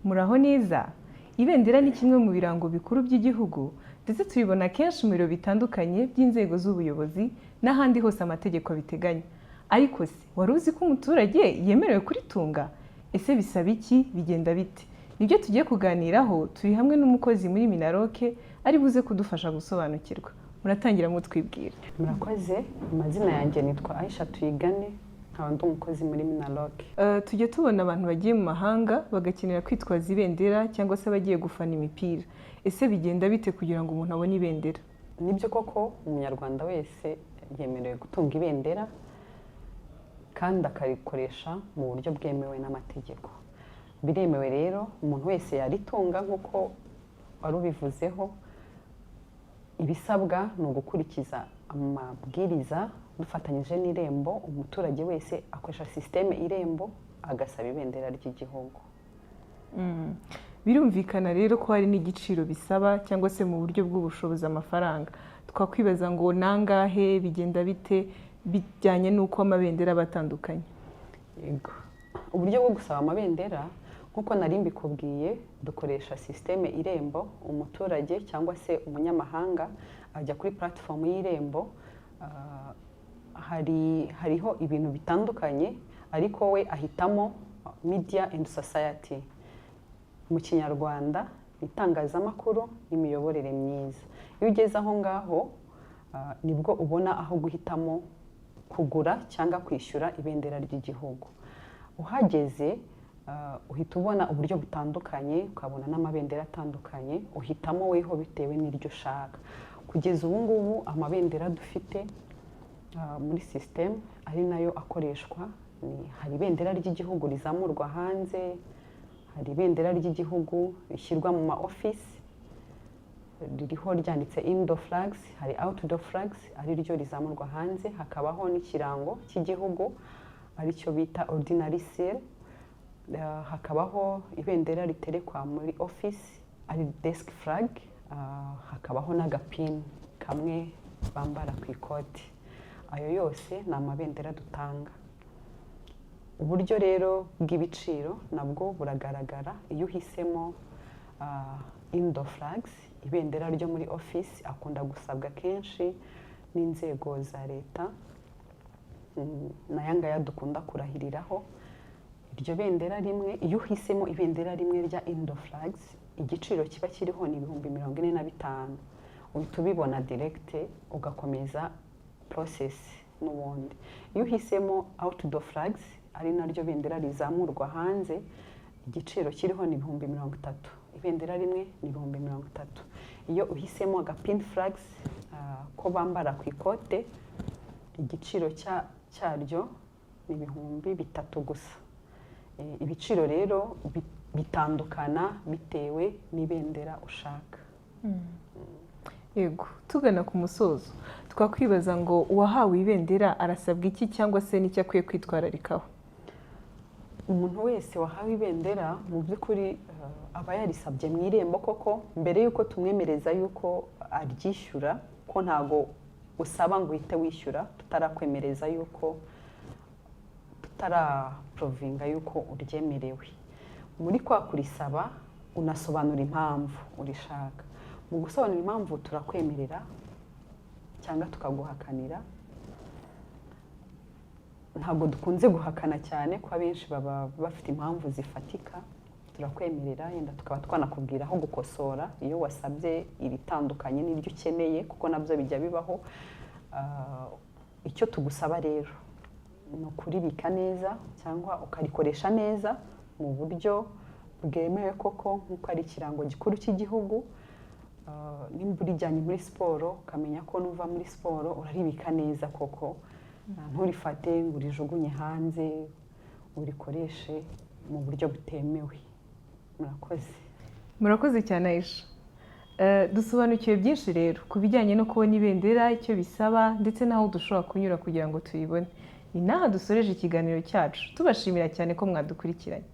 Muraho neza. Ibendera ni kimwe mu birango bikuru by'igihugu ndetse tubibona kenshi mu biro bitandukanye by'inzego z'ubuyobozi n'ahandi hose amategeko abiteganya. Ariko se wari uzi ko umuturage yemerewe kuritunga? Ese bisaba iki? Bigenda bite? Nibyo tugiye kuganiraho, turi hamwe n'umukozi muri Minaroke ari buze kudufasha gusobanukirwa. Muratangira mutwibwira. Murakoze, amazina yanjye nitwa Aisha Tuyigane, nkaba ndi umukozi muri Minaroke. Tujye tubona abantu bagiye mu mahanga bagakenera kwitwaza ibendera cyangwa se bagiye gufana imipira. Ese bigenda bite kugira ngo umuntu abone ibendera? Nibyo koko umunyarwanda wese yemerewe gutunga ibendera kandi akarikoresha mu buryo bwemewe n'amategeko. Biremewe rero umuntu wese yaritunga nk'uko wari ubivuzeho. Ibisabwa ni ugukurikiza amabwiriza dufatanyije n'Irembo. Umuturage wese akoresha sisiteme Irembo agasaba ibendera ry'igihugu. Birumvikana rero ko hari n'igiciro bisaba cyangwa se mu buryo bw'ubushobozi amafaranga. Twakwibaza ngo nangahe, bigenda bite, bijyanye n'uko amabendera batandukanye? Yego. Uburyo bwo gusaba amabendera nk'uko nari mbikubwiye, dukoresha sisiteme Irembo. Umuturage cyangwa se umunyamahanga ajya kuri platform y'Irembo. Hariho ibintu bitandukanye ariko we ahitamo Media and Society. Mu Kinyarwanda itangazamakuru n'imiyoborere myiza. Iyo ugeze aho ngaho nibwo ubona aho guhitamo kugura cyangwa kwishyura ibendera ry'igihugu. Uhageze uhita ubona uburyo butandukanye, ukabona n'amabendera atandukanye, uhitamo weho bitewe n'iryo ushaka. Kugeza ubu ngubu amabendera dufite muri system ari nayo akoreshwa, hari ibendera ry'igihugu rizamurwa hanze, hari ibendera ry'igihugu rishyirwa mu ma office, ririho ryanditse indoor flags, hari outdoor flags ari ryo rizamurwa hanze, hakabaho n'ikirango cy'igihugu aricyo bita ordinary seal, hakabaho ibendera riterekwa muri office ari desk flag, hakabaho n'agapin kamwe bambara ku ikoti. Ayo yose ni amabendera dutanga. Uburyo rero bw'ibiciro nabwo buragaragara. Iyo uhisemo indoor flags, ibendera ryo muri office, akunda gusabwa kenshi n'inzego za leta, n'ayangaya dukunda kurahiriraho. Iryo bendera rimwe, iyo uhisemo ibendera rimwe rya indoor flags, igiciro kiba kiriho ni 45,000. Uhita ubibona direct ugakomeza process n'ubundi. Iyo uhisemo outdoor flags ari naryo bendera rizamurwa hanze, igiciro kiriho ni 30,000. Ibendera rimwe ni 30,000. Iyo uhisemo agapin flags ko bambara ku ikote, igiciro cyaryo ni 3,000 gusa. Ibiciro rero bitandukana bitewe n'ibendera ushaka. Yego, tugana ku musozo, twakwibaza ngo uwahawe ibendera arasabwa iki cyangwa se n'icyo akwiye kwitwararikaho? Umuntu wese wahawe ibendera mu by'ukuri aba yarisabye mu Irembo koko, mbere y'uko tumwemereza y'uko aryishyura, ko ntago usaba ngo uhite wishyura tutarakwemereza y'uko tutaraprovinga y'uko uryemerewe. Muri kwa kurisaba unasobanura impamvu urishaka. Mu gusobanura impamvu turakwemerera cyangwa tukaguhakanira. Ntabwo dukunze guhakana cyane ko abenshi baba bafite impamvu zifatika. Turakwemerera, yenda tukaba twanakubwira aho gukosora iyo wasabye iritandukanye n'iryo ukeneye, kuko nabyo bijya bibaho. Icyo tugusaba rero ni ukuribika neza cyangwa ukarikoresha neza mu buryo bwemewe koko, nk'uko ari ikirango gikuru cy'igihugu. Nimba urijyanye muri siporo ukamenya ko nuva muri siporo uraribika neza koko, nturifate ngo urijugunye hanze, urikoreshe mu buryo butemewe. Murakoze. Murakoze cyane Aisha. Dusobanukiwe byinshi rero ku bijyanye no kubona ibendera, icyo bisaba ndetse n'aho dushobora kunyura kugira ngo tuyibone. Ni naha dusoreje ikiganiro cyacu, tubashimira cyane ko mwadukurikiranye.